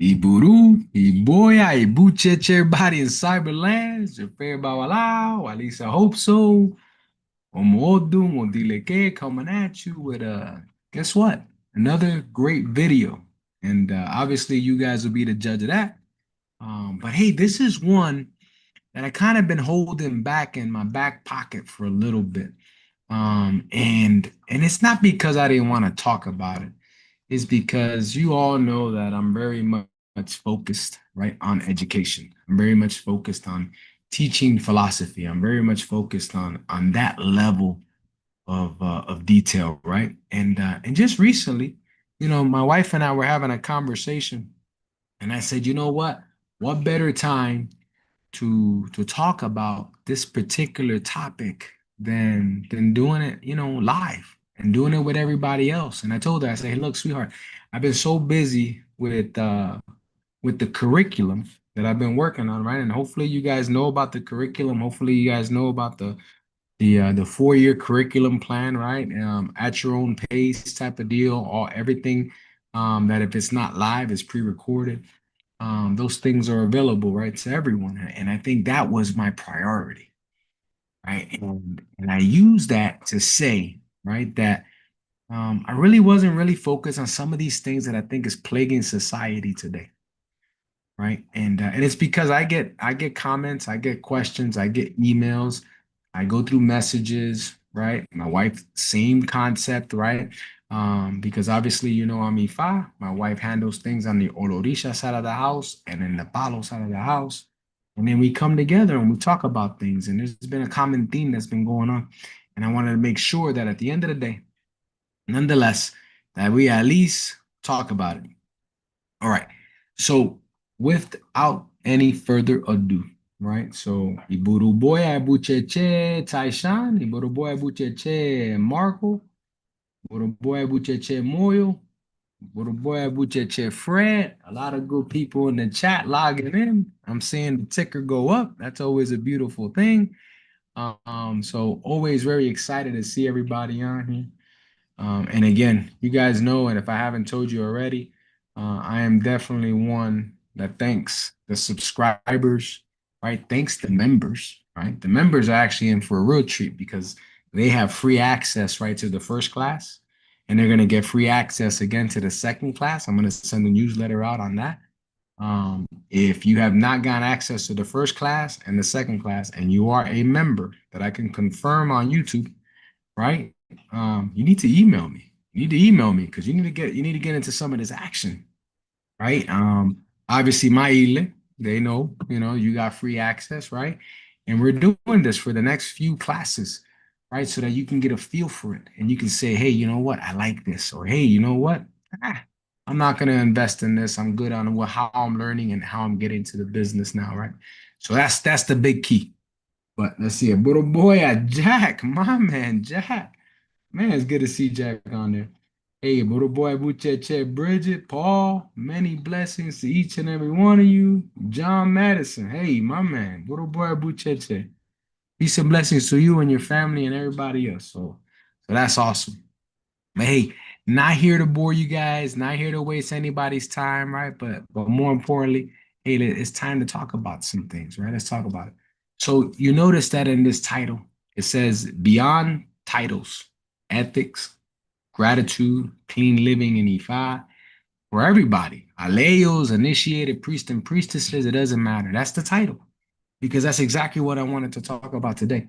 Iburu, Iboya, Ibucheche, everybody in Cyberlands, Jafair Bawalao, at least I hope so. Omodu, Modileke coming at you with guess what? Another great video. And obviously you guys will be the judge of that. But hey, this is one that I kind of been holding back in my back pocket for a little bit. And it's not because I didn't want to talk about it. It's because you all know that I'm very much focused, right, on education. I'm very much focused on teaching philosophy. I'm very much focused on that level of detail, right? And just recently, my wife and I were having a conversation, and I said, you know what? What better time to talk about this particular topic than doing it, live and doing it with everybody else. And I told her, I said, hey, look, sweetheart, I've been so busy with the curriculum that I've been working on, right? And hopefully you guys know about the curriculum. Hopefully you guys know about the 4-year curriculum plan, right? At your own pace type of deal, or everything that if it's not live, is pre-recorded. Those things are available, right, to everyone. And I think that was my priority, right? And I use that to say, right, that I really wasn't really focused on some of these things that I think is plaguing society today, right? And it's because I get comments, I get questions, I get emails, I go through messages, right? My wife, same concept, right? Because obviously, I'm Ifa. My wife handles things on the Orisha side of the house and in the Palo side of the house. And then we come together and we talk about things. And there's been a common theme that's been going on. And I wanted to make sure that at the end of the day, nonetheless, that we at least talk about it. All right. So without any further ado, right? So Iburuboya Bucheche Taishan, Iburuboya Bucheche Marco, Iburuboya Bucheche Moyo, Iburuboya Bucheche Fred. A lot of good people in the chat logging in. I'm seeing the ticker go up. That's always a beautiful thing. So always very excited to see everybody on here. And again, you guys know, and if I haven't told you already, I am definitely one that thanks the subscribers, right? Thanks the members, right? The members are actually in for a real treat because they have free access, right, to the first class, and they're going to get free access again to the second class. I'm going to send a newsletter out on that. If you have not gotten access to the first class and the second class, and you are a member that I can confirm on YouTube, right? You need to email me. You need to email me because you need to get into some of this action, right? Obviously my email, they know, you got free access, right? And we're doing this for the next few classes, right? So that you can get a feel for it and you can say, hey, you know what? I like this, or hey, you know what? Ah, I'm not gonna invest in this. I'm good on how I'm learning and how I'm getting to the business now, right? So that's the big key. But let's see, a little boy at Jack, my man, Jack. Man, it's good to see Jack on there. Hey, little boy Bucheche, Bridget, Paul, many blessings to each and every one of you. John Madison, hey, my man, little boy Bucheche. Peace and blessings to you and your family and everybody else. So that's awesome. But hey, not here to bore you guys, not here to waste anybody's time, right? But more importantly, hey, it's time to talk about some things, right? Let's talk about it. So you notice that in this title, it says beyond titles, ethics, gratitude, clean living in Ifa for everybody. Aleyos, initiated priest and priestesses, it doesn't matter. That's the title because that's exactly what I wanted to talk about today.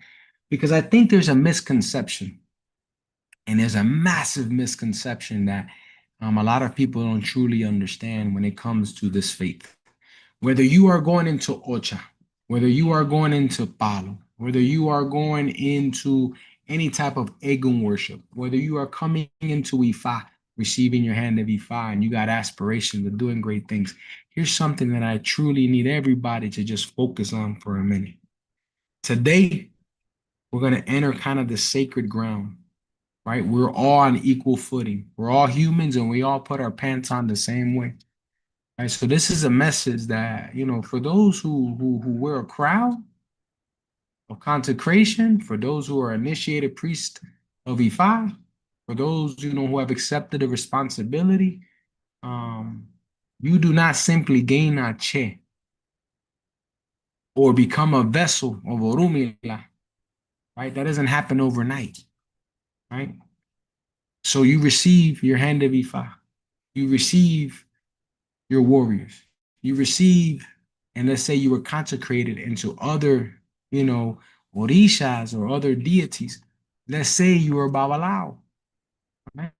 Because I think there's a misconception, and there's a massive misconception that a lot of people don't truly understand when it comes to this faith. Whether you are going into Ocha, whether you are going into Palo, whether you are going into any type of Egun worship, whether you are coming into Ifa, receiving your hand of Ifa, and you got aspirations of doing great things, here's something that I truly need everybody to just focus on for a minute. Today, we're going to enter kind of the sacred ground, right? We're all on equal footing. We're all humans and we all put our pants on the same way. Right. So this is a message that, for those who wear a crown of consecration, for those who are initiated priest of Ifa, for those, who have accepted the responsibility, um, You do not simply gain a che or become a vessel of Orunmila, right? That doesn't happen overnight, right? So you receive your hand of Ifa. You receive your warriors. You receive, and let's say you were consecrated into other, you know, Orishas or other deities. Let's say you were Babalao, right?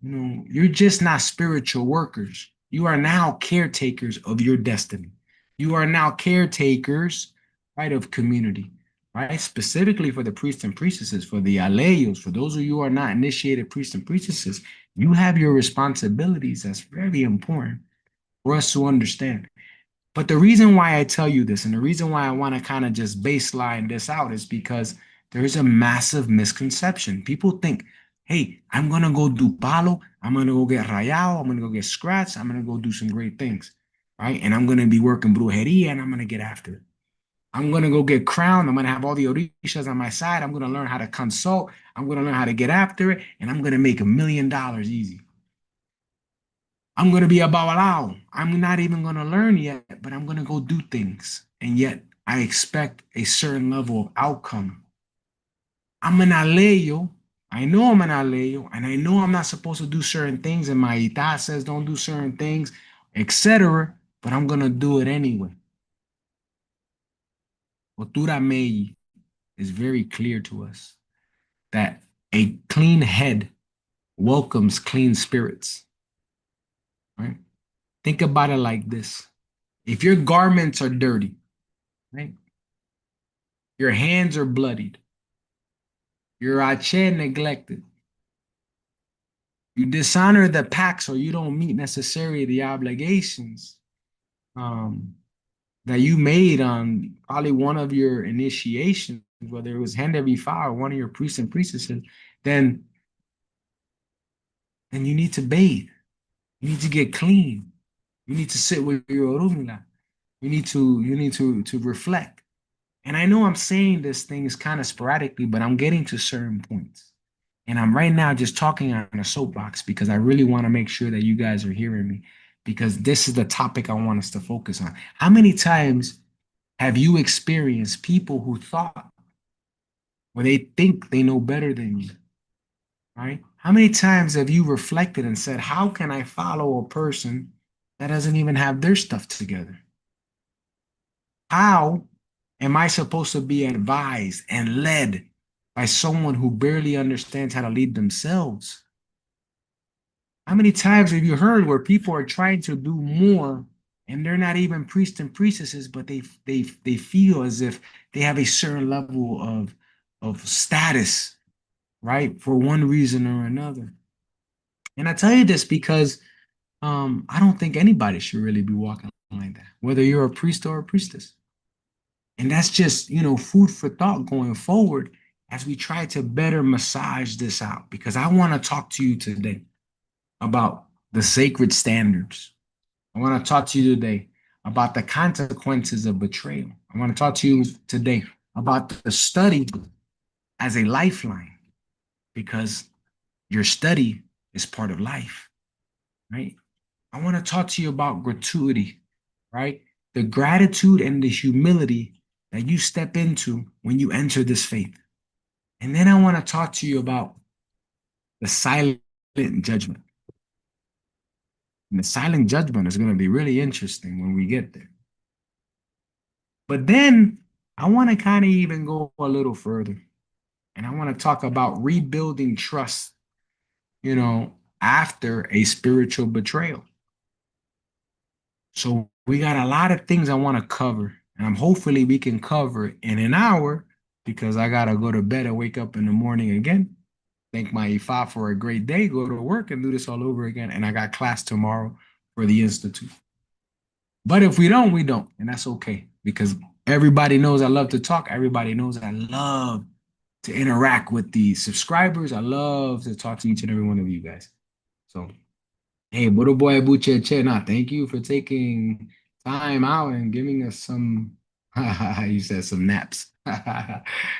You're just not spiritual workers. You are now caretakers of your destiny. You are now caretakers, right, of community, right? Specifically for the priests and priestesses, for the Aleyos, for those of you who are not initiated priests and priestesses, you have your responsibilities. That's very important for us to understand. But the reason why I tell you this and the reason why I want to kind of just baseline this out is because there is a massive misconception. People think, hey, I'm going to go do palo, I'm going to go get rayado, I'm going to go get scratch, I'm going to go do some great things, right? And I'm going to be working brujeria and I'm going to get after it. I'm going to go get crowned. I'm going to have all the Orishas on my side. I'm going to learn how to consult. I'm going to learn how to get after it. And I'm going to make $1 million easy. I'm going to be a babalao. I'm not even going to learn yet, but I'm going to go do things. And yet I expect a certain level of outcome. I'm an Aleyo. I know I'm an Aleyo, and I know I'm not supposed to do certain things, and my ita says don't do certain things, etc. But I'm going to do it anyway. Otura Meji is very clear to us that a clean head welcomes clean spirits, right? Think about it like this. If your garments are dirty, right? Your hands are bloodied. Your ache neglected. You dishonor the pacts or you don't meet necessarily the obligations um, that you made on probably one of your initiations, whether it was hand every fire or one of your priests and priestesses, then, then you need to bathe. You need to get clean. You need to sit with your Orunmila. You need to reflect. And I know I'm saying this things kind of sporadically, but I'm getting to certain points. And I'm right now just talking on a soapbox because I really want to make sure that you guys are hearing me because this is the topic I want us to focus on. How many times have you experienced people who thought or they think they know better than you, right? How many times have you reflected and said, how can I follow a person that doesn't even have their stuff together? How am I supposed to be advised and led by someone who barely understands how to lead themselves? How many times have you heard where people are trying to do more and they're not even priests and priestesses, but they feel as if they have a certain level of status, right? For one reason or another. And I tell you this because I don't think anybody should really be walking like that, whether you're a priest or a priestess. And that's just, food for thought going forward as we try to better massage this out. Because I want to talk to you today about the sacred standards. I want to talk to you today about the consequences of betrayal. I want to talk to you today about the study as a lifeline because your study is part of life, right? I want to talk to you about gratuity, right? The gratitude and the humility that you step into when you enter this faith. And then I want to talk to you about the silent judgment. And the silent judgment is going to be really interesting when we get there. But then I want to kind of even go a little further. And I want to talk about rebuilding trust, after a spiritual betrayal. So we got a lot of things I want to cover. And I'm hopefully we can cover in an hour because I got to go to bed and wake up in the morning again. Thank my Ifá for a great day, go to work and do this all over again. And I got class tomorrow for the Institute. But if we don't, we don't. And that's okay because everybody knows I love to talk. Everybody knows I love to interact with the subscribers. I love to talk to each and every one of you guys. So, hey, Bodo Boy Buche Chena, thank you for taking time out and giving us some, you said some naps.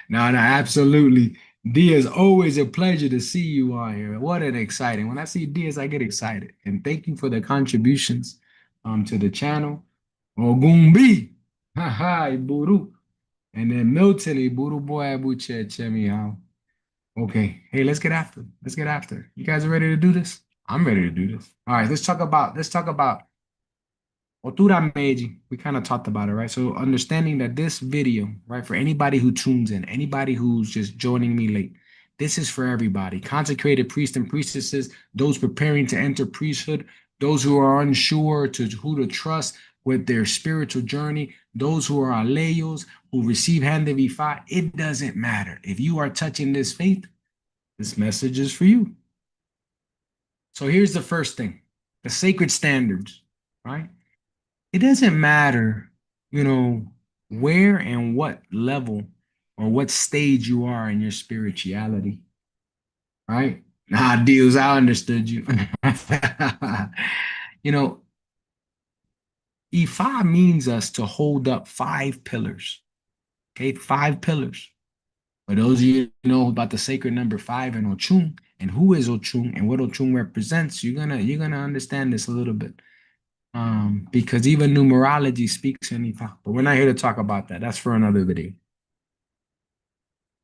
No, absolutely. D, is always a pleasure to see you on here. What an exciting. When I see Diaz, I get excited. And thank you for the contributions. to the channel. Ogumbi. Haha, Iburu. And then Milton, Iburu boy, Abuche, Chemi, how. Okay. Hey, let's get after it. Let's get after it. You guys are ready to do this? I'm ready to do this. All right, let's talk about Otura Meji. We kind of talked about it, right? So understanding that this video, right, for anybody who tunes in, anybody who's just joining me late, this is for everybody. Consecrated priests and priestesses, those preparing to enter priesthood, those who are unsure to who to trust with their spiritual journey, those who are Aleyos, who receive hand of Ikofá. It doesn't matter. If you are touching this faith, this message is for you. So here's the first thing, the sacred standards, right? It doesn't matter, you know, where and what level or what stage you are in your spirituality, right? Nah, deals, I understood you. You know, Ifá means us to hold up 5 pillars, okay? 5 pillars. For those of you who know about the sacred number 5 and Ochun and who is Ochun and what Ochun represents, you're gonna understand this a little bit. Because even numerology speaks in Ifa, but we're not here to talk about that. That's for another video.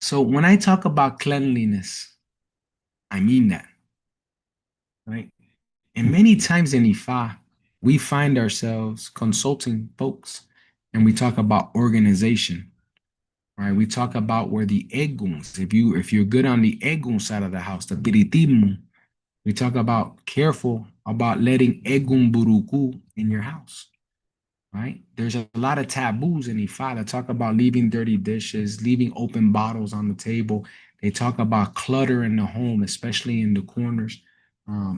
So when I talk about cleanliness, I mean that, right? And many times in Ifa, we find ourselves consulting folks and we talk about organization, right? We talk about where the eguns, if you're good on the egun side of the house, the piritismo, we talk about careful about letting egun buruku in your house. Right? There's a lot of taboos in Ifa that talk about leaving dirty dishes, leaving open bottles on the table. They talk about clutter in the home, especially in the corners.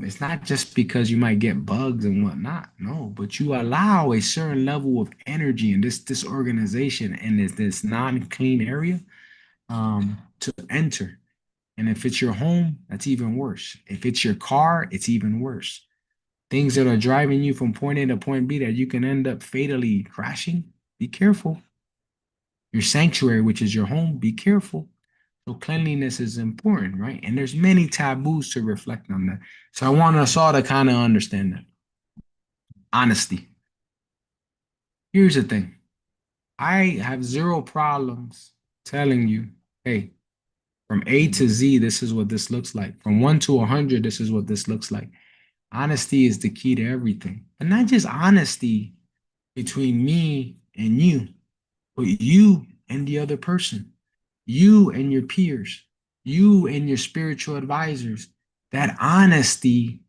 It's not just because you might get bugs and whatnot, no, but you allow a certain level of energy in this disorganization and this non-clean area to enter. And if it's your home, that's even worse. If it's your car, it's even worse. Things that are driving you from point A to point B that you can end up fatally crashing, be careful. Your sanctuary, which is your home, be careful. So cleanliness is important, right? And there's many taboos to reflect on that. So I want us all to kind of understand that. Honesty. Here's the thing. I have zero problems telling you, hey, from A to Z, this is what this looks like. From 1 to 100, this is what this looks like. Honesty is the key to everything. And not just honesty between me and you, but you and the other person, you and your peers, you and your spiritual advisors. That honesty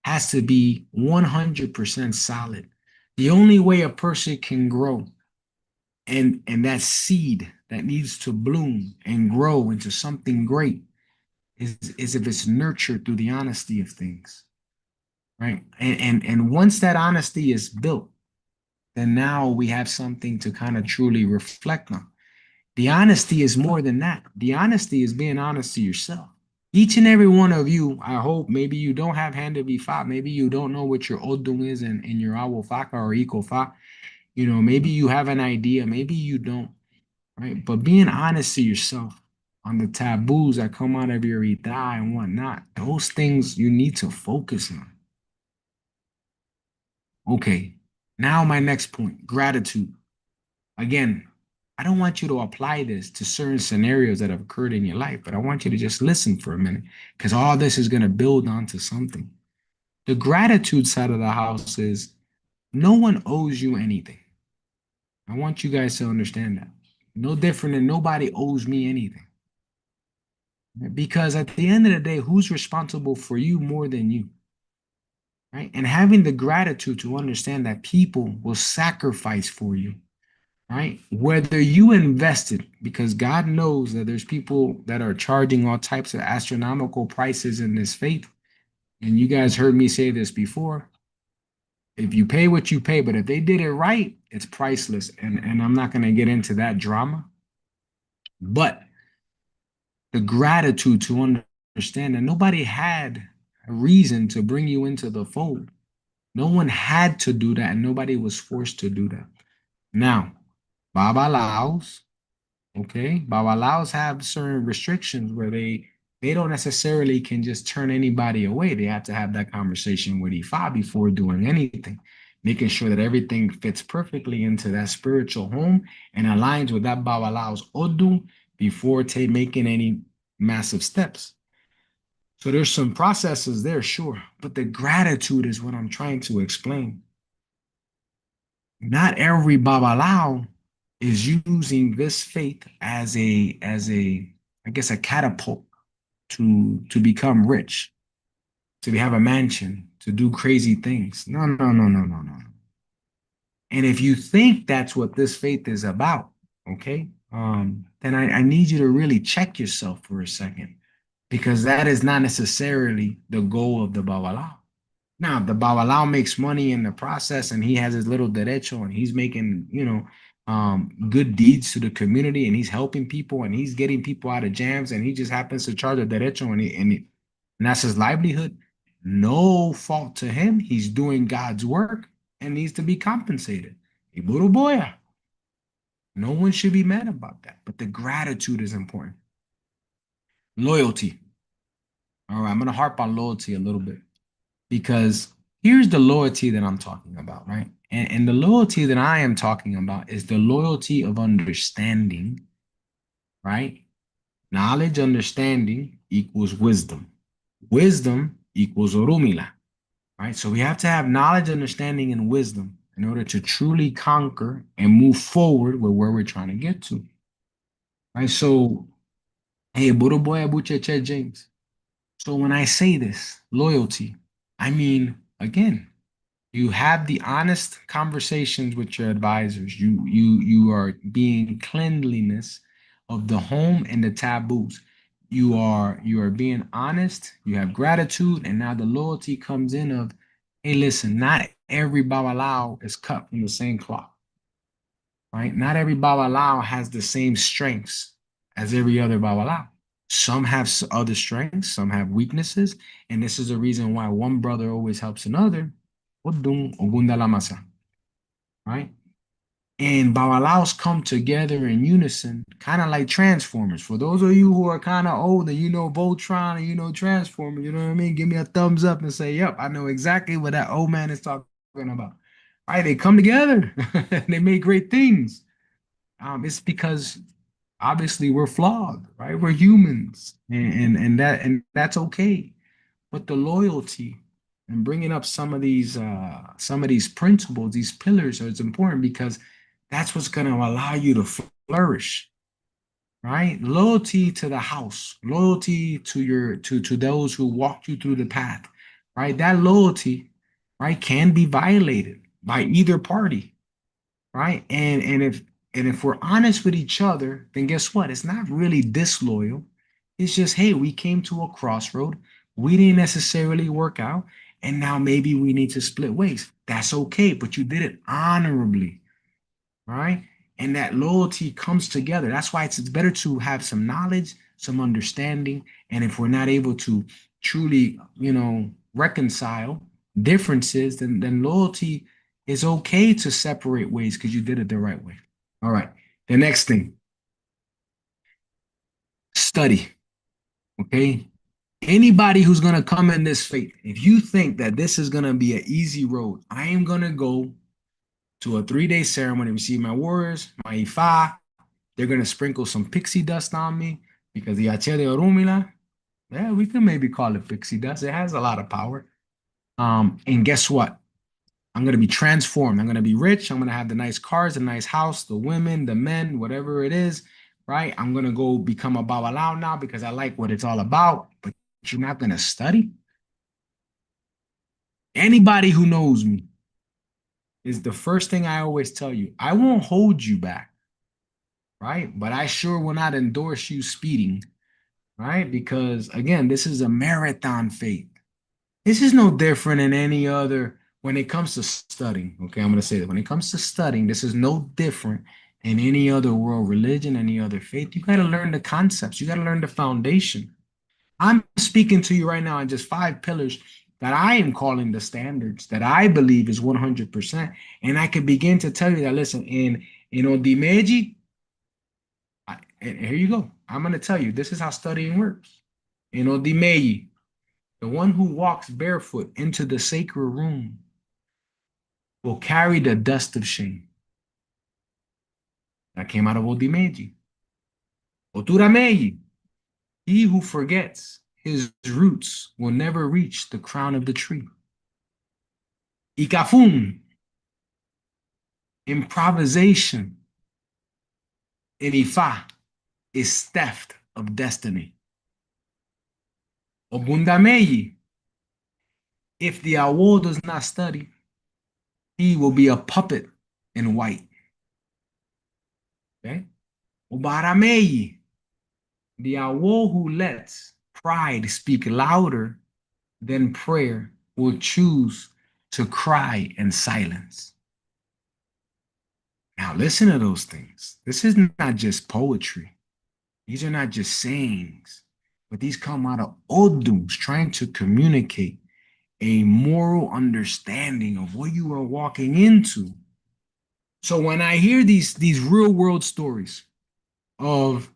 has to be 100% solid. The only way a person can grow and that seed that needs to bloom and grow into something great is if it's nurtured through the honesty of things, right? And once that honesty is built, then now we have something to kind of truly reflect on. The honesty is more than that. The honesty is being honest to yourself. Each and every one of you, I hope, maybe you don't have hand to be fought. Maybe you don't know what your odung is in your Awofaká or Ikofá. You know, maybe you have an idea, maybe you don't, right? But being honest to yourself on the taboos that come out of your ida and whatnot, those things you need to focus on. Okay, now my next point, gratitude. Again, I don't want you to apply this to certain scenarios that have occurred in your life, but I want you to just listen for a minute because all this is going to build onto something. The gratitude side of the house is no one owes you anything. I want you guys to understand that. No different than nobody owes me anything. Because at the end of the day, who's responsible for you more than you? Right? And having the gratitude to understand that people will sacrifice for you, right? Whether you invested, because God knows that there's people that are charging all types of astronomical prices in this faith. And you guys heard me say this before. If you pay what you pay, but if they did it right, it's priceless. And I'm not going to get into that drama. But the gratitude to understand that nobody had a reason to bring you into the fold. No one had to do that, and nobody was forced to do that. Now, Baba Laos. Okay, Babalaos have certain restrictions where they don't necessarily can just turn anybody away. They have to have that conversation with Ifa before doing anything. making sure that everything fits perfectly into that spiritual home and aligns with that Babalao's Odu before making any massive steps. So there's some processes there, sure, but the gratitude is what I'm trying to explain. Not every Babalao is using this faith as a I guess a catapult to become rich, to have a mansion, to do crazy things. No, no, no, no, no, no. And if you think that's what this faith is about, okay, then I need you to really check yourself for a second, because that is not necessarily the goal of the Babalao. Now, the Babalao makes money in the process and he has his little derecho and he's making, good deeds to the community and he's helping people and he's getting people out of jams and he just happens to charge a derecho and that's his livelihood. No fault to him. He's doing God's work and needs to be compensated. Iburuboya. No one should be mad about that, but the gratitude is important. Loyalty. All right, I'm going to harp on loyalty a little bit because here's the loyalty that I'm talking about, right? And the loyalty that I am talking about is the loyalty of understanding, right? Knowledge, understanding equals wisdom. Wisdom equals Orunmila, right? So we have to have knowledge, understanding, and wisdom in order to truly conquer and move forward with where we're trying to get to, right? So, hey, Buddha boy, Abuche James. So when I say this, loyalty, I mean, again, you have the honest conversations with your advisors. You are being cleanliness of the home and the taboos. You are being honest, you have gratitude, and now the loyalty comes in of, hey, listen, not every Babalao is cut from the same cloth, right? Not every Babalao has the same strengths as every other Babalao. Some have other strengths, some have weaknesses, and this is the reason why one brother always helps another. Odun Ogunda Lamasa, right? And Bawalaos come together in unison, kind of like Transformers. For those of you who are kind of old and you know Voltron and you know Transformers, you know what I mean? Give me a thumbs up and say, yep, I know exactly what that old man is talking about. Right? They come together. They make great things. It's because obviously we're flawed, right? We're humans, and that's okay. But the loyalty and bringing up some of these principles, these pillars, are it's important because that's what's going to allow you to flourish, right? Loyalty to the house, loyalty to those who walked you through the path, right? That loyalty, right, can be violated by either party, right? And if we're honest with each other, then guess what? It's not really disloyal. It's just, hey, we came to a crossroad. We didn't necessarily work out, and now maybe we need to split ways. That's okay, but you did it honorably, right? And that loyalty comes together. That's why it's better to have some knowledge, some understanding, and if we're not able to truly, reconcile differences, then loyalty is okay to separate ways because you did it the right way. All right. The next thing, study. Okay. Anybody who's going to come in this faith, if you think that this is going to be an easy road, I am going to go to a 3-day ceremony, receive my warriors, my Ifá. They're going to sprinkle some pixie dust on me because the Ache de Orunmila, yeah, we can maybe call it pixie dust. It has a lot of power. And guess what? I'm going to be transformed. I'm going to be rich. I'm going to have the nice cars, the nice house, the women, the men, whatever it is, right? I'm going to go become a babalao now because I like what it's all about. But you're not going to study? Anybody who knows me is the first thing I always tell you. I won't hold you back, right? But I sure will not endorse you speeding, right? Because again, this is a marathon faith. This is no different than any other when it comes to studying. Okay, I'm going to say that when it comes to studying, this is no different than any other world religion, any other faith. You got to learn the concepts, you got to learn the foundation. I'm speaking to you right now on just 5 pillars that I am calling the standards that I believe is 100%. And I can begin to tell you that, listen, in Odi Meji, and here you go. I'm going to tell you, this is how studying works. In Odi Meji, the one who walks barefoot into the sacred room will carry the dust of shame. That came out of Odi Meji. Otura Ogbe, he who forgets his roots will never reach the crown of the tree. Ika Ofun, improvisation in Ifa is theft of destiny. Obara Meji, if the Awos does not study, he will be a puppet in white. Okay? Obara Meji, the Awos who lets pride speak louder than prayer will choose to cry in silence. Now listen to those things. This is not just poetry. These are not just sayings, but these come out of Odums trying to communicate a moral understanding of what you are walking into. So when I hear these real world stories of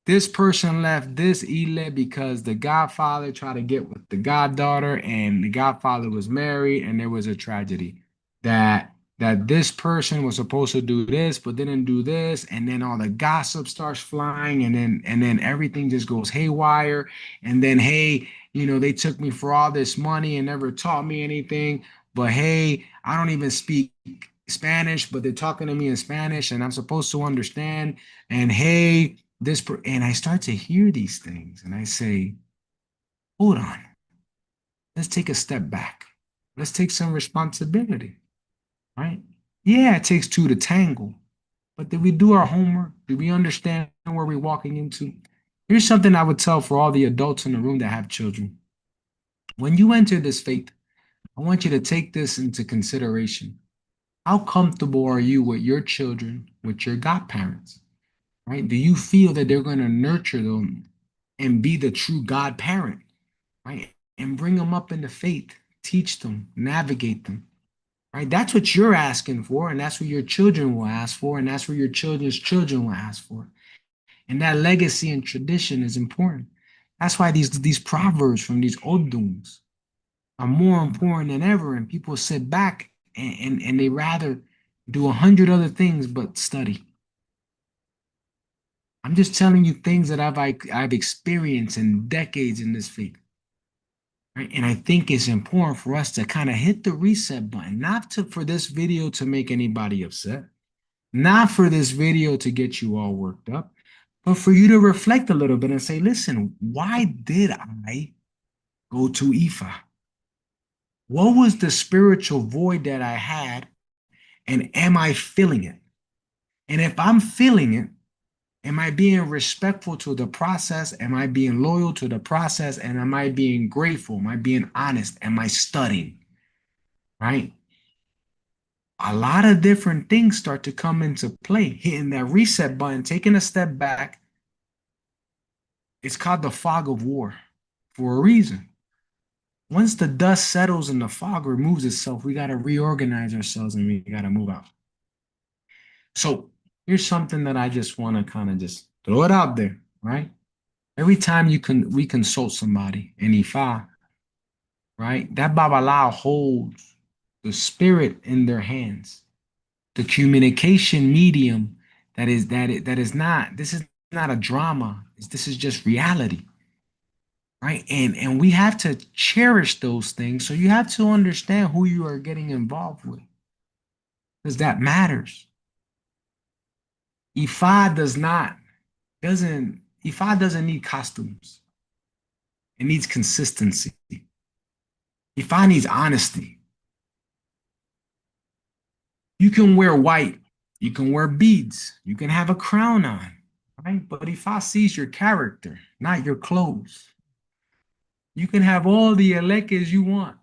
this person left this Ile because the godfather tried to get with the goddaughter and the godfather was married and there was a tragedy. That this person was supposed to do this but didn't do this, and then all the gossip starts flying, and then everything just goes haywire. And then, hey, they took me for all this money and never taught me anything. But hey, I don't even speak Spanish, but they're talking to me in Spanish and I'm supposed to understand. And hey, and I start to hear these things and I say, hold on, let's take a step back. Let's take some responsibility, right? Yeah, it takes two to tangle, but did we do our homework? Did we understand where we're walking into? Here's something I would tell for all the adults in the room that have children. When you enter this faith, I want you to take this into consideration. How comfortable are you with your children, with your godparents? Right? Do you feel that they're going to nurture them and be the true godparent, right? And bring them up in the faith, teach them, navigate them, right? That's what you're asking for, and that's what your children will ask for, and that's what your children's children will ask for. And that legacy and tradition is important. That's why these proverbs from these Odums are more important than ever, and people sit back and they rather do 100 other things but study. I'm just telling you things that I've experienced in decades in this faith. Right? And I think it's important for us to kind of hit the reset button, not for this video to make anybody upset, not for this video to get you all worked up, but for you to reflect a little bit and say, listen, why did I go to Ifa? What was the spiritual void that I had? And am I feeling it? And if I'm feeling it, am I being respectful to the process? Am I being loyal to the process? And am I being grateful? Am I being honest? Am I studying? Right? A lot of different things start to come into play. Hitting that reset button, taking a step back. It's called the fog of war for a reason. Once the dust settles and the fog removes itself, we got to reorganize ourselves and we got to move out. So here's something that I just want to kind of just throw it out there, right? Every time we consult somebody in Ifa, right? That Babalao holds the spirit in their hands. The communication medium that is not, this is not a drama. This is just reality. Right. And we have to cherish those things. So you have to understand who you are getting involved with. Because that matters. Ifa doesn't need costumes. It needs consistency. Ifa needs honesty. You can wear white, you can wear beads, you can have a crown on, right? But Ifa sees your character, not your clothes. You can have all the elekes you want,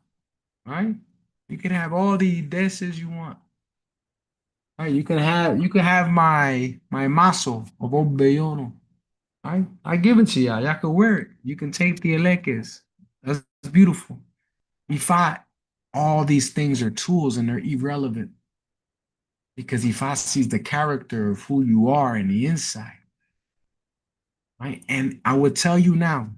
right? You can have all the deses you want. Right? You can have my maso of Obeyono. I give it to y'all. Y'all can wear it. You can take the elekes. That's beautiful. Ifa, all these things are tools and they're irrelevant. Because Ifa sees the character of who you are in the inside. Right? And I would tell you now,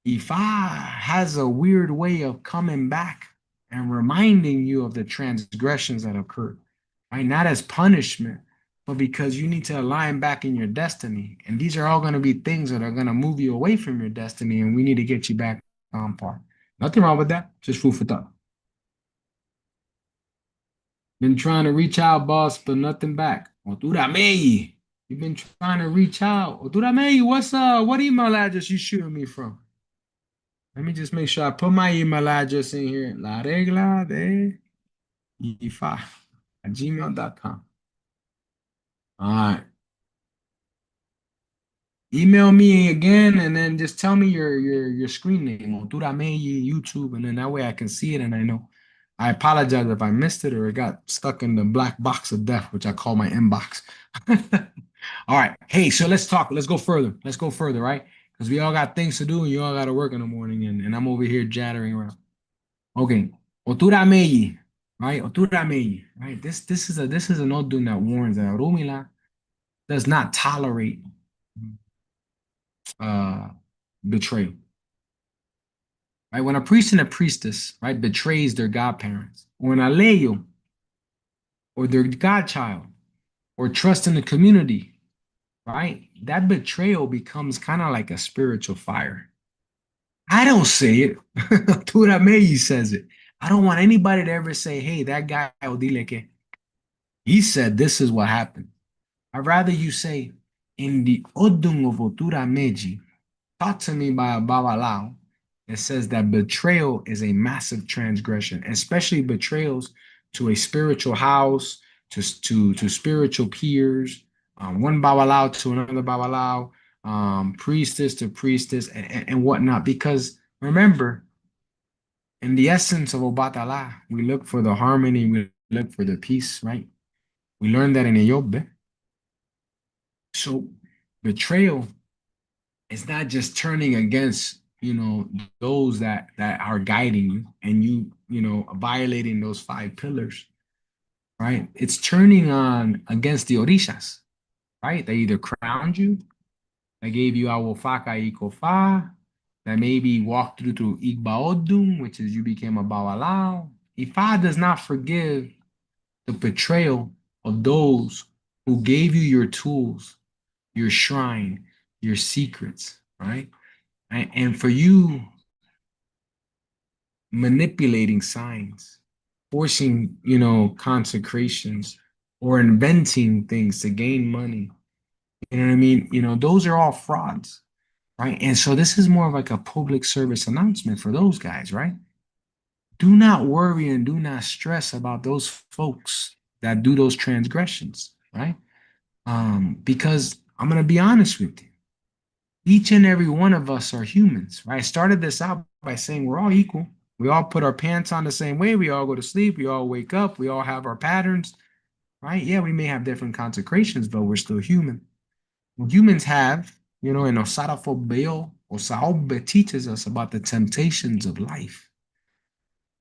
Ifa has a weird way of coming back and reminding you of the transgressions that occurred, right? Not as punishment, but because you need to align back in your destiny. And these are all going to be things that are going to move you away from your destiny, and we need to get you back on par. Nothing wrong with that. Just food for thought. Been trying to reach out, boss, but nothing back. Otura Meji. You've been trying to reach out. Otura Meji, what's up? What email address you shooting me from? Let me just make sure I put my email address in here. La regla de Ikofá at gmail.com. All right. Email me again and then just tell me your screen name, Otura Meji, YouTube, and then that way I can see it and I know. I apologize if I missed it or it got stuck in the black box of death, which I call my inbox. All right. Hey, so let's talk. Let's go further. Let's go further, right? Because we all got things to do and you all got to work in the morning and I'm over here jattering around. Okay. Otura Meji, right? Otura Meji, right? This is an Odun that warns that Orunmila does not tolerate uh betrayal. Right? When a priest and a priestess, right, betrays their godparents, or an Aleyo, or their godchild, or trust in the community, right? That betrayal becomes kind of like a spiritual fire. I don't say it. Otura Meji says it. I don't want anybody to ever say, hey, that guy, Odile que, he said this is what happened. I'd rather you say, in the Odung of Otura Meji, taught to me by a Babalao, it says that betrayal is a massive transgression, especially betrayals to a spiritual house, to spiritual peers, one Babalao to another Babalao, priestess to priestess, and whatnot. Because remember, in the essence of Obatala, we look for the harmony, we look for the peace, right? We learned that in Eyobe. So betrayal is not just turning against, those that are guiding you and violating those 5 pillars, right? It's turning on against the Orishas, right? They either crowned you, they gave you Awofaká Ikofá, that maybe walked through Igba Odum, which is you became a Bawalao. Ifa does not forgive the betrayal of those who gave you your tools, your shrine, your secrets, right? And for you manipulating signs, forcing, consecrations, or inventing things to gain money. You know what I mean? Those are all frauds, right? And so this is more of like a public service announcement for those guys, right? Do not worry and do not stress about those folks that do those transgressions, right? Because I'm gonna be honest with you. Each and every one of us are humans, right? I started this out by saying we're all equal. We all put our pants on the same way. We all go to sleep. We all wake up. We all have our patterns, right? Yeah, we may have different consecrations, but we're still human. Humans have, and Otura Ogbe teaches us about the temptations of life.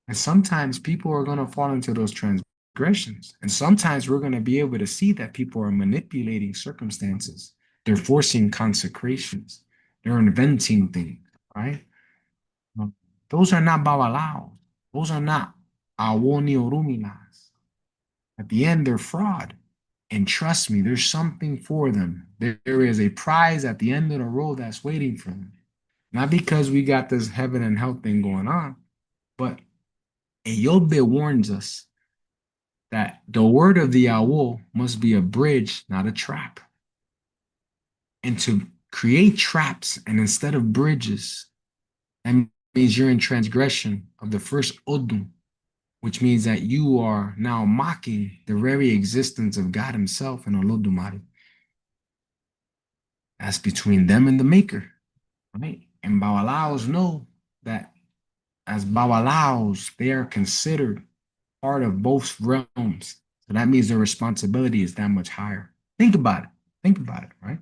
And sometimes people are going to fall into those transgressions. And sometimes we're going to be able to see that people are manipulating circumstances. They're forcing consecrations. They're inventing things, right? Those are not Babalaos. Those are not Awoni Orumilas. At the end, they're fraud. And trust me, there's something for them. There is a prize at the end of the road that's waiting for them. Not because we got this heaven and hell thing going on, but Eyobe warns us that the word of the Awo must be a bridge, not a trap. And to create traps and instead of bridges, that means you're in transgression of the first Odun, which means that you are now mocking the very existence of God himself in Olodumare. That's between them and the maker, right? And Bawalaos know that as Bawalaos, they are considered part of both realms. So that means their responsibility is that much higher. Think about it. Think about it, right?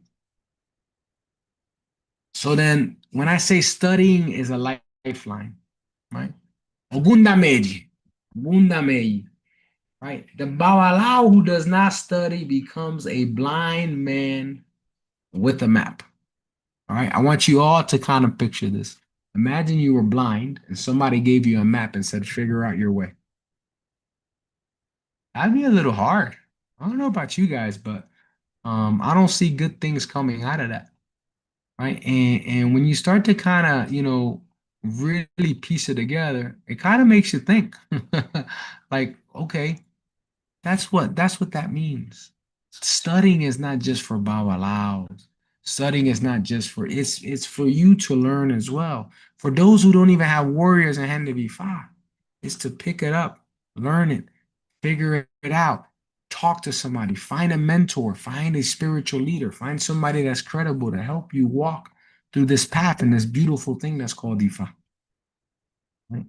So then when I say studying is a lifeline, right? Ogunda Meji, Ogunda Meji, right? The Bawalao who does not study becomes a blind man with a map. All right. I want you all to kind of picture this. Imagine you were blind and somebody gave you a map and said, figure out your way. That'd be a little hard. I don't know about you guys, but I don't see good things coming out of that, right? And when you start to kind of, really piece it together, it kind of makes you think, like, okay, that's what that means. Studying is not just for babalaos. Studying is not just for it's for you to learn as well. For those who don't even have warriors in hand to be fought, it's to pick it up, learn it, figure it out, talk to somebody, find a mentor, find a spiritual leader, find somebody that's credible to help you walk through this path and this beautiful thing that's called Ifa. Right?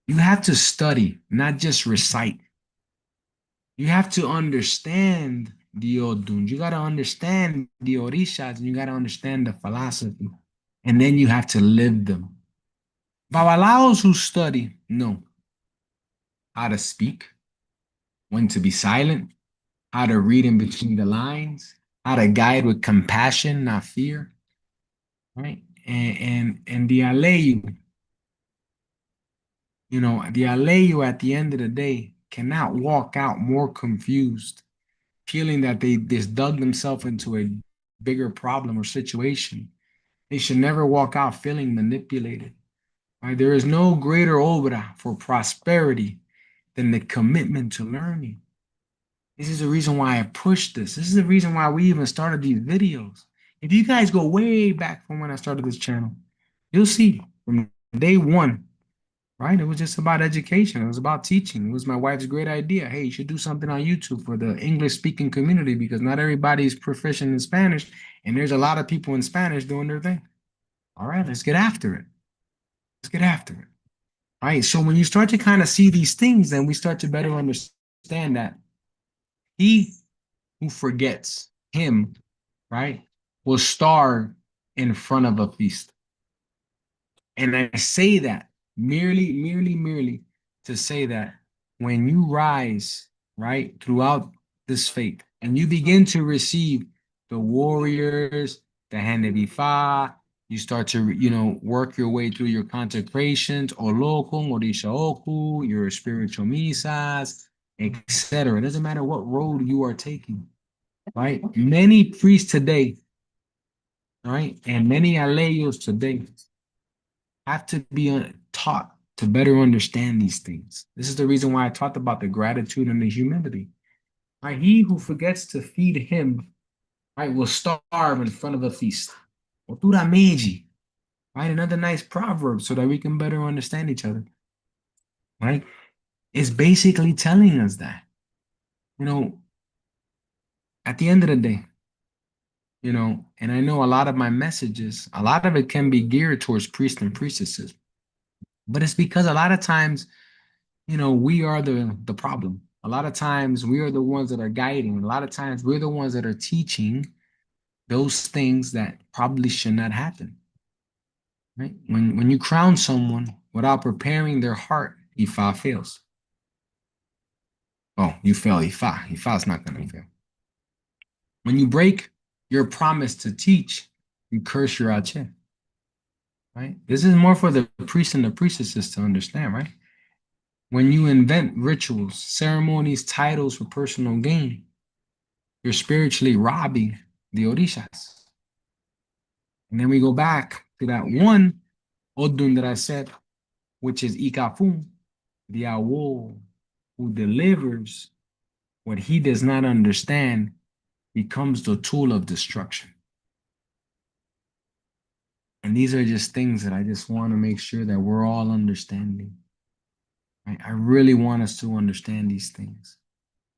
You have to study, not just recite. You have to understand the Odun. You got to understand the Orishas, and you got to understand the philosophy. And then you have to live them. Babalaos who study know how to speak, when to be silent, how to read in between the lines, how to guide with compassion, not fear, right? And the Aleyo, the Aleyo at the end of the day cannot walk out more confused, feeling that they just dug themselves into a bigger problem or situation. They should never walk out feeling manipulated. Right? There is no greater obra for prosperity than the commitment to learning. This is the reason why I pushed this. This is the reason why we even started these videos. If you guys go way back from when I started this channel, you'll see from day one, right? It was just about education. It was about teaching. It was my wife's great idea. Hey, you should do something on YouTube for the English speaking community because not everybody is proficient in Spanish, and there's a lot of people in Spanish doing their thing. All right, let's get after it. Let's get after it. All right. So when you start to kind of see these things, then we start to better understand that he who forgets him, right, will starve in front of a feast. And I say that merely to say that when you rise, right, throughout this faith, and you begin to receive the warriors, the hand of Ifa, you start to, work your way through your consecrations, Olokun, Orisha Oku, your spiritual misas, etc. It doesn't matter what road you are taking, right? Many priests today, right, and many Aleyos today have to be taught to better understand these things. This is the reason why I talked about the gratitude and the humility. Right? He who forgets to feed him, right, will starve in front of a feast. Otura Meji, right? Another nice proverb so that we can better understand each other. Right? It's basically telling us that, you know, at the end of the day, and I know a lot of my messages, a lot of it can be geared towards priests and priestesses, but it's because a lot of times we are the problem. A lot of times we are the ones that are guiding. A lot of times we're the ones that are teaching those things that probably should not happen. Right? When you crown someone without preparing their heart, Ifa fails. Oh, you fail Ifa. Ifa's not gonna fail. When you break your promise to teach, you curse your Ache. Right? This is more for the priests and the priestesses to understand, right? When you invent rituals, ceremonies, titles for personal gain, you're spiritually robbing the Orishas. And then we go back to that one Odun that I said, which is Ika Ofun, the Awos, who delivers what he does not understand, becomes the tool of destruction. And these are just things that I just want to make sure that we're all understanding. Right? I really want us to understand these things.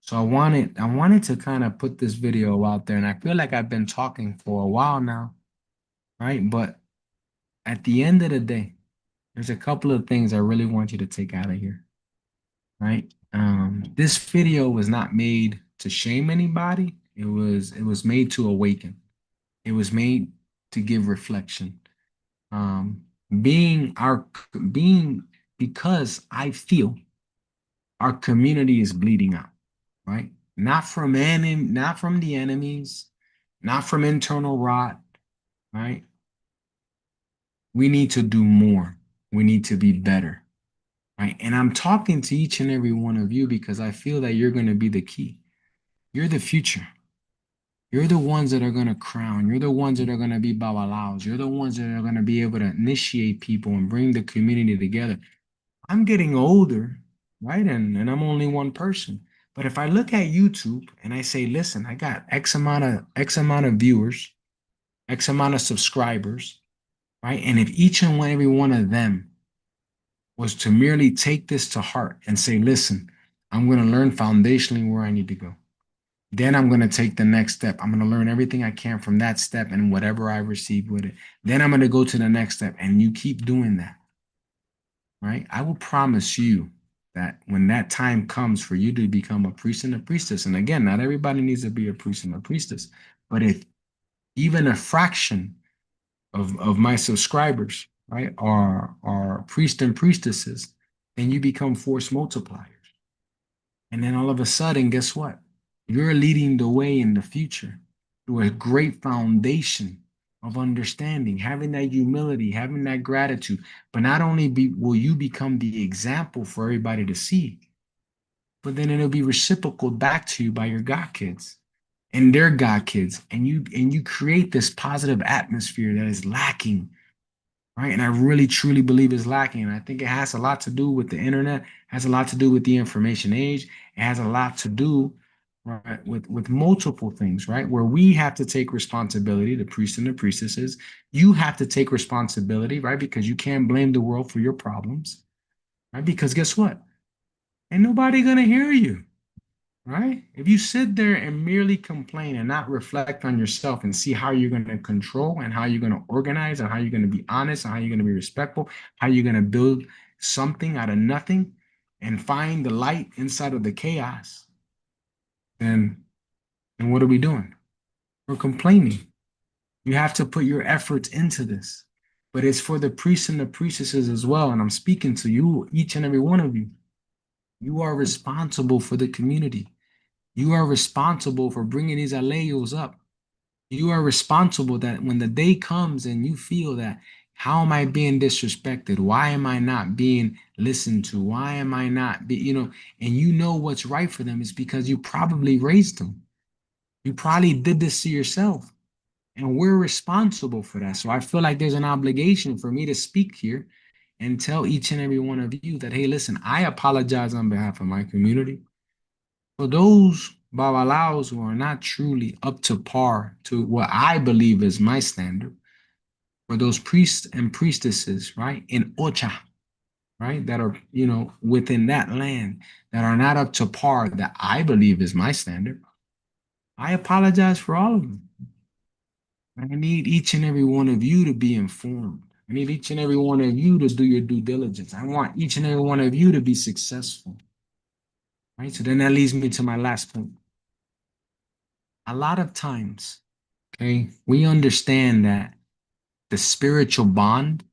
So I wanted to kind of put this video out there, and I feel like I've been talking for a while now, right? But at the end of the day, there's a couple of things I really want you to take out of here, right? This video was not made to shame anybody. It was made to awaken. It was made to give reflection. Um, being because I feel our community is bleeding out, right? Not from the enemies, not from internal rot, right? We need to do more. We need to be better, right? And I'm talking to each and every one of you because I feel that you're going to be the key. You're the future. You're the ones that are going to crown. You're the ones that are going to be babalaos. You're the ones that are going to be able to initiate people and bring the community together. I'm getting older, right? And I'm only one person. But if I look at YouTube and I say, listen, I got X amount of viewers, X amount of subscribers, right? And if each and every one of them was to merely take this to heart and say, listen, I'm going to learn foundationally where I need to go. Then I'm going to take the next step. I'm going to learn everything I can from that step and whatever I receive with it. Then I'm going to go to the next step. And you keep doing that, right? I will promise you that when that time comes for you to become a priest and a priestess, and again, not everybody needs to be a priest and a priestess, but if even a fraction of my subscribers, right, are priests and priestesses, then you become force multipliers. And then all of a sudden, guess what? You're leading the way in the future through a great foundation of understanding, having that humility, having that gratitude. But not only will you become the example for everybody to see, but then it'll be reciprocal back to you by your God kids and their God kids. And you create this positive atmosphere that is lacking, right? And I really truly believe is lacking. And I think it has a lot to do with the internet, has a lot to do with the information age, it has a lot to do, right, with multiple things, right? Where we have to take responsibility, the priests and the priestesses. You have to take responsibility, right? Because you can't blame the world for your problems, right? Because guess what? Ain't nobody gonna hear you. Right? If you sit there and merely complain and not reflect on yourself and see how you're going to control and how you're going to organize and how you're going to be honest and how you're going to be respectful, how you're going to build something out of nothing and find the light inside of the chaos, then what are we doing? We're complaining. You have to put your efforts into this. But it's for the priests and the priestesses as well. And I'm speaking to you, each and every one of you. You are responsible for the community. You are responsible for bringing these Aleyos up. You are responsible that when the day comes and you feel that, how am I being disrespected? Why am I not being listened to? Why am I not and you know what's right for them is because you probably raised them. You probably did this to yourself. And we're responsible for that. So I feel like there's an obligation for me to speak here and tell each and every one of you that, hey, listen, I apologize on behalf of my community. For those babalaos who are not truly up to par to what I believe is my standard, for those priests and priestesses, right, in Ocha, right, that are, within that land that are not up to par that I believe is my standard, I apologize for all of them. I need each and every one of you to be informed. I need each and every one of you to do your due diligence. I want each and every one of you to be successful, right? So then that leads me to my last point. A lot of times, okay, we understand that the spiritual bond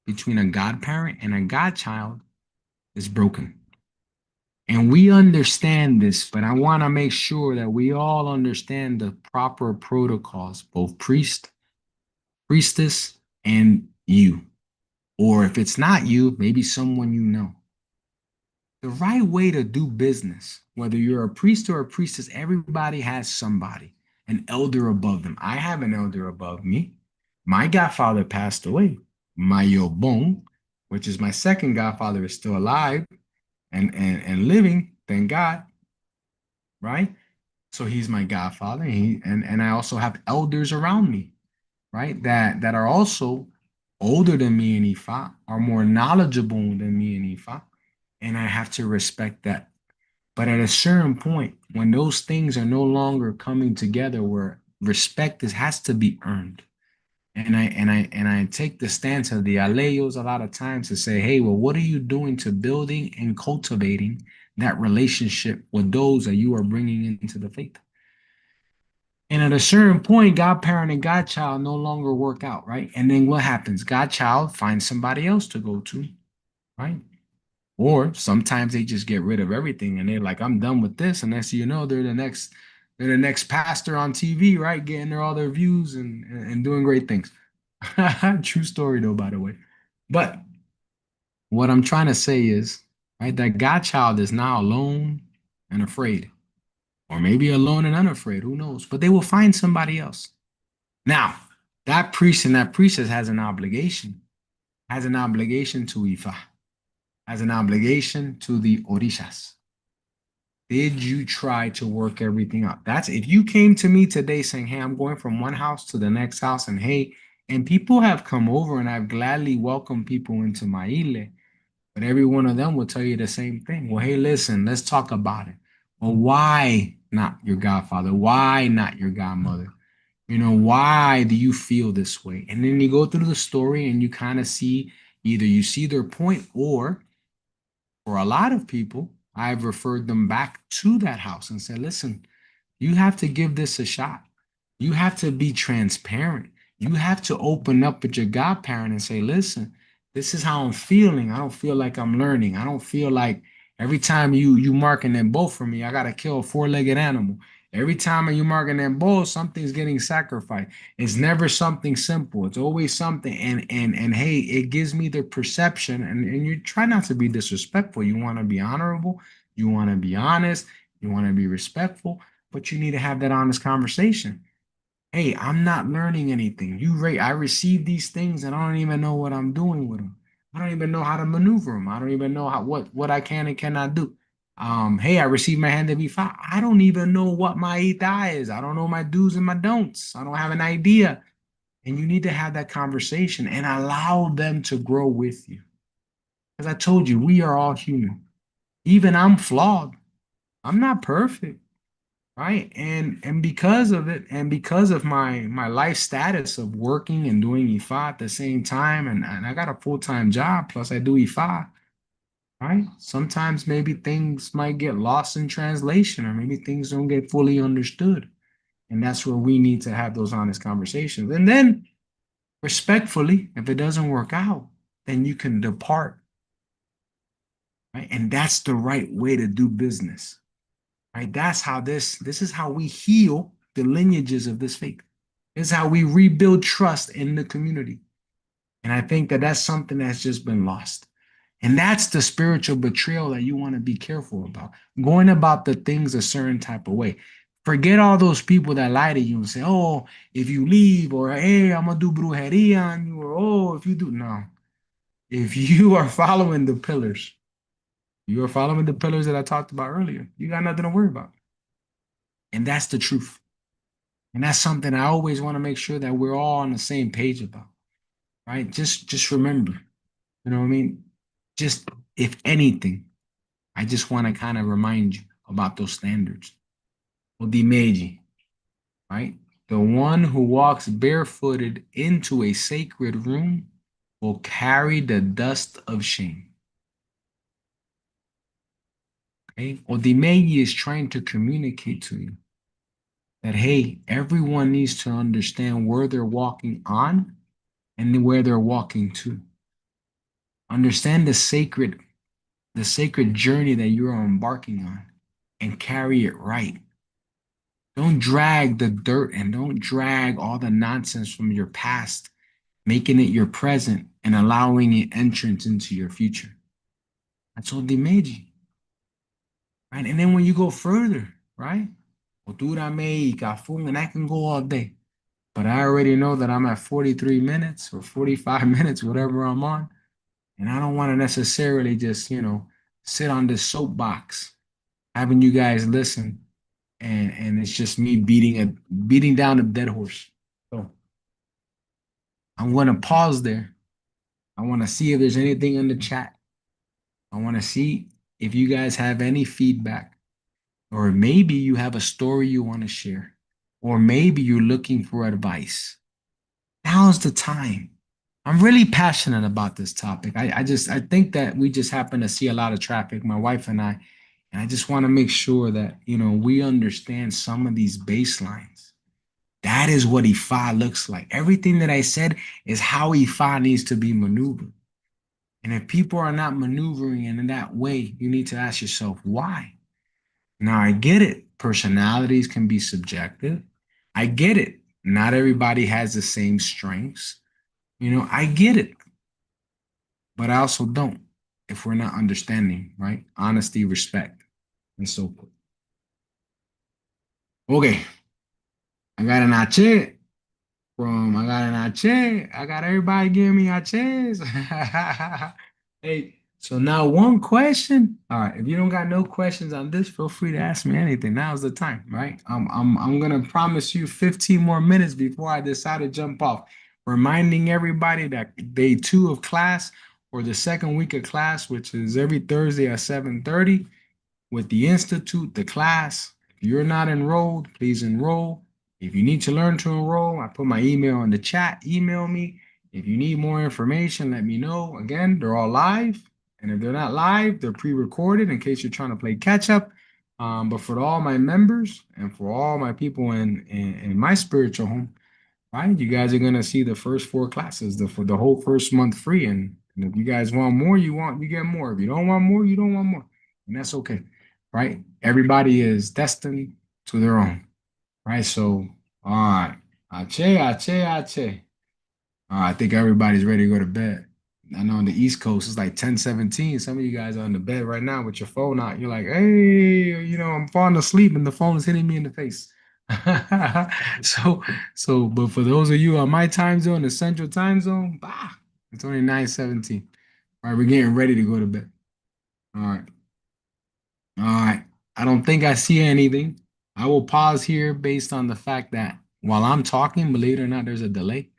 between a godparent and a godchild is broken. And we understand this, but I want to make sure that we all understand the proper protocols, both priest, priestess, and you. Or if it's not you, maybe someone you know. The right way to do business, whether you're a priest or a priestess, everybody has somebody, an elder above them. I have an elder above me. My godfather passed away. My Yobon, which is my second godfather, is still alive and living, thank God, right? So he's my godfather. And I also have elders around me, right? That are also older than me in Ifa, are more knowledgeable than me in Ifa. And I have to respect that. But at a certain point, when those things are no longer coming together, where respect has to be earned. And I take the stance of the Aleyos a lot of times to say, hey, well, what are you doing to building and cultivating that relationship with those that you are bringing into the faith? And at a certain point, godparent and godchild no longer work out, right? And then what happens? Godchild finds somebody else to go to, right? Or sometimes they just get rid of everything and they're like, I'm done with this. And next thing you know, they're the next pastor on TV, right? Getting all their views and doing great things. True story though, by the way. But what I'm trying to say is, right, that godchild is now alone and afraid, or maybe alone and unafraid, who knows? But they will find somebody else. Now, that priest and that priestess has an obligation to Ifa, has an obligation to the Orishas. Did you try to work everything out? That's if you came to me today saying, hey, I'm going from one house to the next house, and hey, and people have come over and I've gladly welcomed people into my ile, but every one of them will tell you the same thing. Well, hey, listen, let's talk about it. Well, why not your godfather? Why not your godmother? You know, why do you feel this way? And then you go through the story and you kind of see either you see their point, or for a lot of people, I've referred them back to that house and said, listen, you have to give this a shot. You have to be transparent. You have to open up with your godparent and say, listen, this is how I'm feeling. I don't feel like I'm learning. I don't feel like every time you marking that bow for me, I gotta kill a four-legged animal. Every time you marking that bow, something's getting sacrificed. It's never something simple. It's always something. And hey, it gives me the perception, and you try not to be disrespectful. You want to be honorable, you want to be honest, you want to be respectful, but you need to have that honest conversation. Hey, I'm not learning anything. I receive these things and I don't even know what I'm doing with them. I don't even know how to maneuver them. I don't even know what I can and cannot do. Hey, I received my hand to be fine. I don't even know what my ita is. I don't know my do's and my don'ts. I don't have an idea. And you need to have that conversation and allow them to grow with you. Because I told you, we are all human. Even I'm flawed. I'm not perfect, right? And because of it, and because of my life status of working and doing IFA at the same time, and I got a full-time job plus I do IFA, right? Sometimes maybe things might get lost in translation, or maybe things don't get fully understood. And that's where we need to have those honest conversations. And then respectfully, if it doesn't work out, then you can depart, right? And that's the right way to do business. Right? That's how this is how we heal the lineages of this faith. This is how we rebuild trust in the community. And I think that that's something that's just been lost. And that's the spiritual betrayal that you want to be careful about. Going about the things a certain type of way. Forget all those people that lie to you and say, oh, if you leave, or hey, I'm gonna do brujeria on you, or oh, if you do. No. If you are following the pillars, you are following the pillars that I talked about earlier, you got nothing to worry about. And that's the truth. And that's something I always want to make sure that we're all on the same page about, right? Just remember, you know what I mean? Just if anything, I just want to kind of remind you about those standards. Odi Meji, right? The one who walks barefooted into a sacred room will carry the dust of shame. Okay? Odi Meji is trying to communicate to you that, hey, everyone needs to understand where they're walking on and where they're walking to. Understand the sacred journey that you are embarking on and carry it right. Don't drag the dirt and don't drag all the nonsense from your past, making it your present and allowing it entrance into your future. That's Odi Meji, right? And then when you go further, right? Otura Ogbe, Ika Ofun, and I can go all day. But I already know that I'm at 43 minutes or 45 minutes, whatever I'm on. And I don't want to necessarily just, sit on this soapbox, having you guys listen, and it's just me beating down a dead horse. So I'm going to pause there. I want to see if there's anything in the chat. I want to see if you guys have any feedback, or maybe you have a story you want to share, or maybe you're looking for advice. Now's the time. I'm really passionate about this topic. I think that we just happen to see a lot of traffic, my wife and I just want to make sure that, we understand some of these baselines. That is what Ifa looks like. Everything that I said is how Ifa needs to be maneuvered. And if people are not maneuvering in that way, you need to ask yourself why. Now, I get it. Personalities can be subjective. I get it. Not everybody has the same strengths. I get it, but I also don't if we're not understanding, right? Honesty, respect, and so forth. Okay, I got an H from I got an H. I got everybody giving me H's. Hey, so now one question. All right, if you don't got no questions on this, feel free to ask me anything. Now's the time, right? I'm gonna promise you 15 more minutes before I decide to jump off. Reminding everybody that day 2 of class or the second week of class, which is every Thursday at 7:30 with the Institute, the class. If you're not enrolled, please enroll. If you need to learn to enroll, I put my email in the chat. Email me. If you need more information, let me know. Again, they're all live. And if they're not live, they're pre-recorded in case you're trying to play catch up. But for all my members and for all my people in my spiritual home, right? You guys are gonna see the first 4 classes, for the whole first month free. And if you guys want more, you get more. If you don't want more, you don't want more. And that's okay, right? Everybody is destined to their own, right? So, all right. Ache. I think everybody's ready to go to bed. I know on the East Coast, it's like 10:17. Some of you guys are on the bed right now with your phone out. You're like, hey, I'm falling asleep and the phone is hitting me in the face. So, but for those of you on my time zone, the Central Time Zone, bah, it's only 9:17. All right, we're getting ready to go to bed. All right. All right. I don't think I see anything. I will pause here based on the fact that while I'm talking, believe it or not, there's a delay.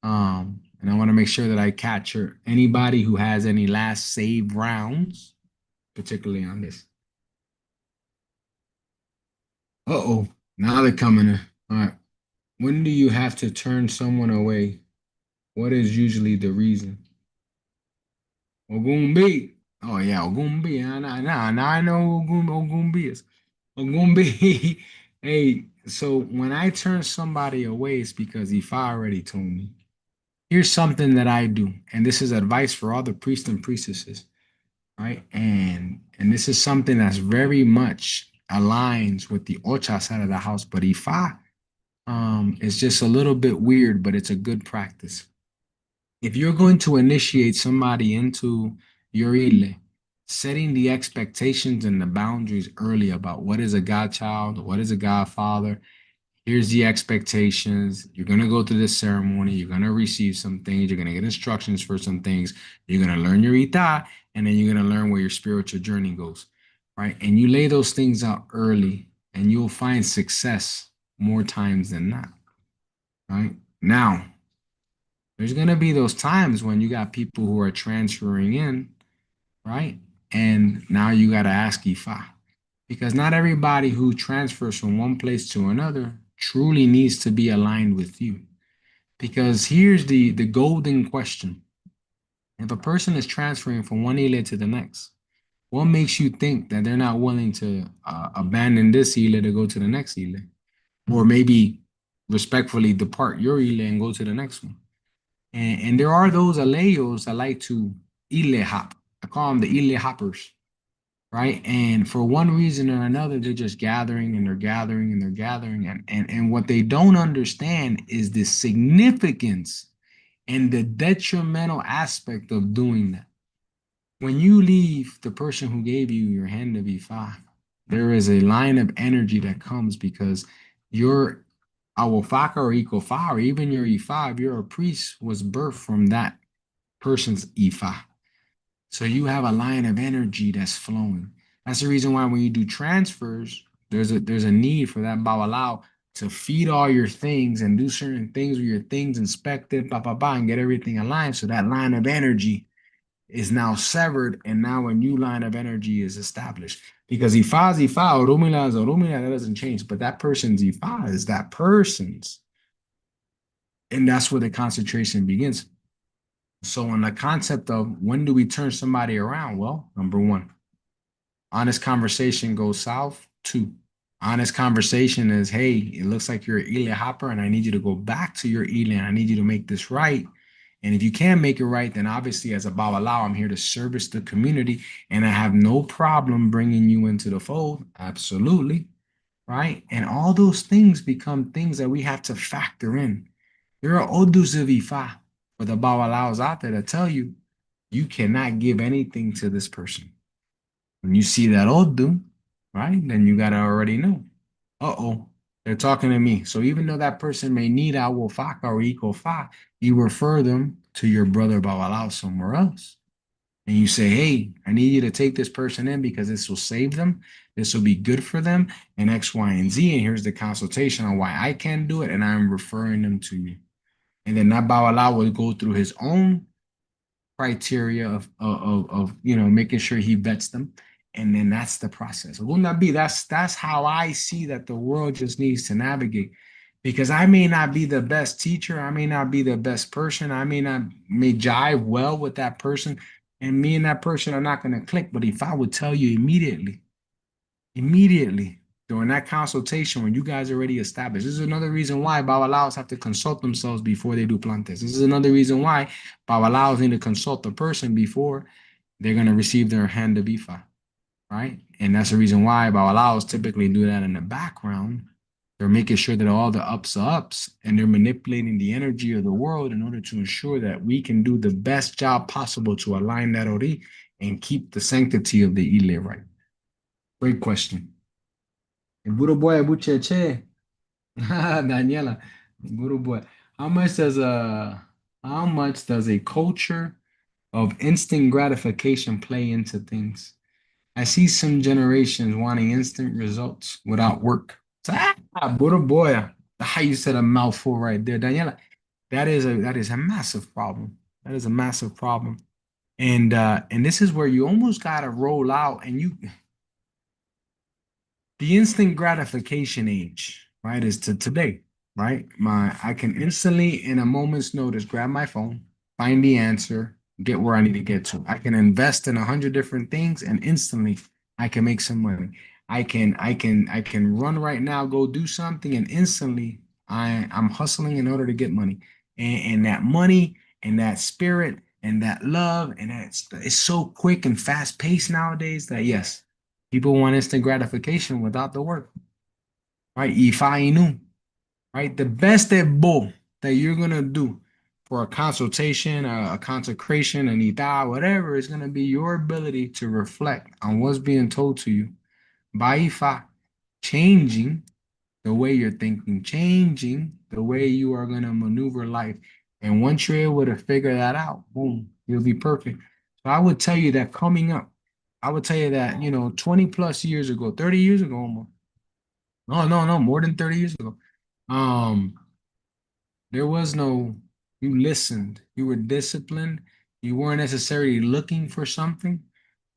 And I want to make sure that I capture anybody who has any last save rounds, particularly on this. Uh-oh, now they're coming in. All right. When do you have to turn someone away? What is usually the reason? Ogumbi. Oh yeah, Ogumbi. Now I know who Ogumbi is. Ogumbi. Hey, so when I turn somebody away, it's because Ifa already told me. Here's something that I do, and this is advice for all the priests and priestesses, right? And this is something that's very much aligns with the Ocha side of the house, but Ifa is just a little bit weird, but it's a good practice. If you're going to initiate somebody into your ile, setting the expectations and the boundaries early about what is a godchild, what is a godfather, here's the expectations. You're going to go through this ceremony. You're going to receive some things. You're going to get instructions for some things. You're going to learn your ita, and then you're going to learn where your spiritual journey goes, right? And you lay those things out early, and you'll find success more times than not, right? Now, there's going to be those times when you got people who are transferring in, right? And now you got to ask Ifa because not everybody who transfers from one place to another truly needs to be aligned with you. Because here's the golden question. If a person is transferring from one ile to the next, what makes you think that they're not willing to abandon this ile to go to the next ile? Or maybe respectfully depart your ile and go to the next one? And there are those Aleyos that like to ile hop. I call them the ile hoppers, right? And for one reason or another, they're just gathering and they're gathering and they're gathering. And what they don't understand is the significance and the detrimental aspect of doing that. When you leave the person who gave you your hand to be five, there is a line of energy that comes because your Awofaká or Ikofá, or even your E5, you're a priest, was birthed from that person's Ifa. So you have a line of energy that's flowing. That's the reason why when you do transfers, there's a need for that Babalao to feed all your things and do certain things with your things inspected, and get everything aligned. So that line of energy is now severed, and now a new line of energy is established. Because Ifa is Ifa, Orunmila is Orunmila, that doesn't change. But that person's Ifa is that person's. And that's where the concentration begins. So, on the concept of when do we turn somebody around? Well, number one, honest conversation goes south. Two, honest conversation is, hey, it looks like you're an Ile hopper, and I need you to go back to your Ile, and I need you to make this right. And if you can't make it right, then obviously, as a Babalao, I'm here to service the community, and I have no problem bringing you into the fold. Absolutely. Right. And all those things become things that we have to factor in. There are Odus of Ifa, But the Bawalaos out there to tell you, you cannot give anything to this person. When you see that Odu, right, then you gotta already know. Uh-oh, they're talking to me. So even though that person may need Awofaká or Ikofá, you refer them to your brother Bawalao somewhere else. And you say, hey, I need you to take this person in because this will save them. This will be good for them, and X, Y, and Z. And here's the consultation on why I can't do it, and I'm referring them to you. And then that Bawalao will go through his own criteria of making sure he vets them, and then that's the process. Wouldn't that be that's how I see that the world just needs to navigate, because I may not be the best teacher, I may not be the best person, I may jive well with that person, and me and that person are not going to click. But if I would tell you immediately during that consultation when you guys are already established. This is another reason why Babalaos have to consult themselves before they do plantes. This is another reason why Babalaos need to consult the person before they're going to receive their hand of Ifa, right? And that's the reason why Babalaos typically do that in the background. They're making sure that all the ups are ups, and they're manipulating the energy of the world in order to ensure that we can do the best job possible to align that Ori and keep the sanctity of the Ile right. Great question. Guru boy, bucheche. Daniela, Guru boy. How much does a how much does a culture of instant gratification play into things? I see some generations wanting instant results without work. Guru boy. How you said a mouthful right there, Daniela. That is a massive problem. That is a massive problem. And this is where you almost gotta roll out and you the instant gratification age, right, is to today, right? I can instantly, in a moment's notice, grab my phone, find the answer, get where I need to get to. I can invest in 100 different things, and instantly I can make some money. I can run right now, go do something, and instantly I'm hustling in order to get money. And that money and that spirit and that love and that it's so quick and fast paced nowadays that yes, people want instant gratification without the work, right? Ifainu, right? The best at both that you're gonna do for a consultation, a consecration, an ita, whatever, is gonna be your ability to reflect on what's being told to you by Ifa, changing the way you're thinking, changing the way you are gonna maneuver life. And once you're able to figure that out, boom, you'll be perfect. So I would tell you that coming up, I would tell you that, 20 plus years ago, 30 years ago almost. No, no, no, more than 30 years ago. Um, there was no, you listened, you were disciplined, you weren't necessarily looking for something.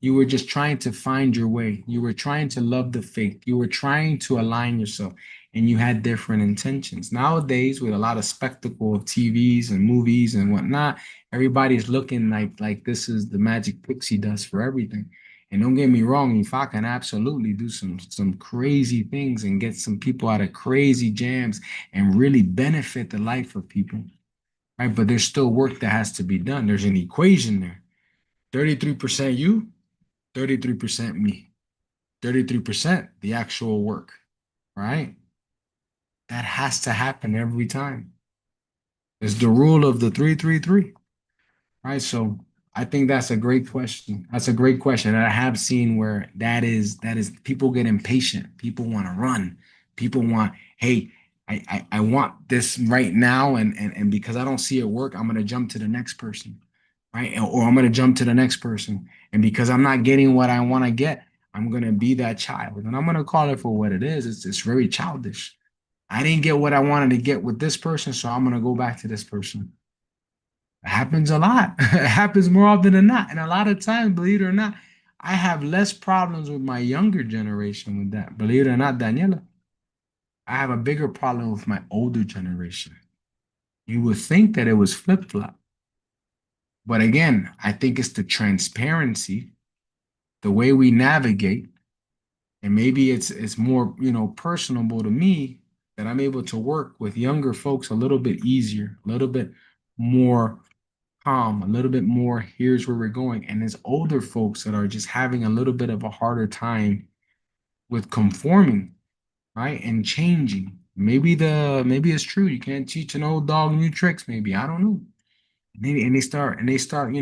You were just trying to find your way. You were trying to love the faith. You were trying to align yourself, and you had different intentions. Nowadays, with a lot of spectacle of TVs and movies and whatnot, everybody's looking like this is the magic pixie dust for everything. And don't get me wrong, if I can absolutely do some crazy things and get some people out of crazy jams and really benefit the life of people, right? But there's still work that has to be done. There's an equation there. 33% you, 33% me, 33% the actual work, right? That has to happen every time. It's the rule of the 333, right? So I think that's a great question. That's a great question. And I have seen where that is people get impatient. People want to run. People want, hey, I want this right now, and because I don't see it work, I'm gonna jump to the next person, right? Or I'm gonna jump to the next person. And because I'm not getting what I want to get, I'm gonna be that child. And I'm gonna call it for what it is. It's very childish. I didn't get what I wanted to get with this person, so I'm gonna go back to this person. It happens a lot. It happens more often than not. And a lot of times, believe it or not, I have less problems with my younger generation with that. Believe it or not, Daniela, I have a bigger problem with my older generation. You would think that it was flip-flop. But again, I think it's the transparency, the way we navigate, and maybe it's more, personable to me that I'm able to work with younger folks a little bit easier, a little bit more calm, a little bit more, here's where we're going. And there's older folks that are just having a little bit of a harder time with conforming, right? And changing. Maybe it's true. You can't teach an old dog new tricks, maybe. I don't know. and they start,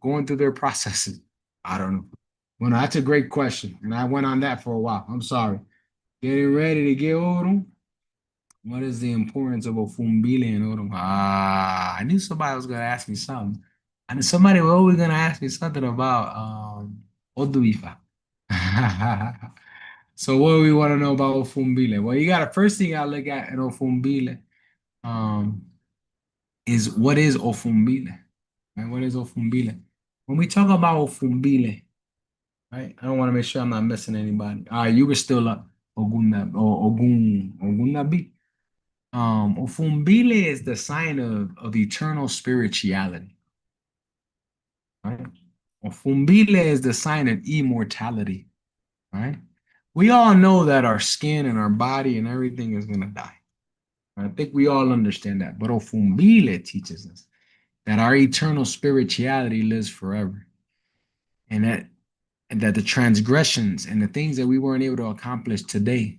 going through their processes. I don't know. Well, no, that's a great question, and I went on that for a while. I'm sorry. Getting ready to get old. What is the importance of Ofumbile and Odom? I knew somebody was gonna ask me something. I knew somebody was always gonna ask me something about Oduifa. So what do we want to know about Ofumbile? Well, you got the first thing I look at in Ofumbile um is what is Ofumbile? Right? What is Ofumbile? When we talk about Ofumbile, right? I don't want to make sure I'm not missing anybody. All right, you were still up. Ogunabi. Ofumbile is the sign of eternal spirituality, right? Ofumbile is the sign of immortality, right? We all know that our skin and our body and everything is gonna die. I think we all understand that. But Ofumbile teaches us that our eternal spirituality lives forever, and that the transgressions and the things that we weren't able to accomplish today,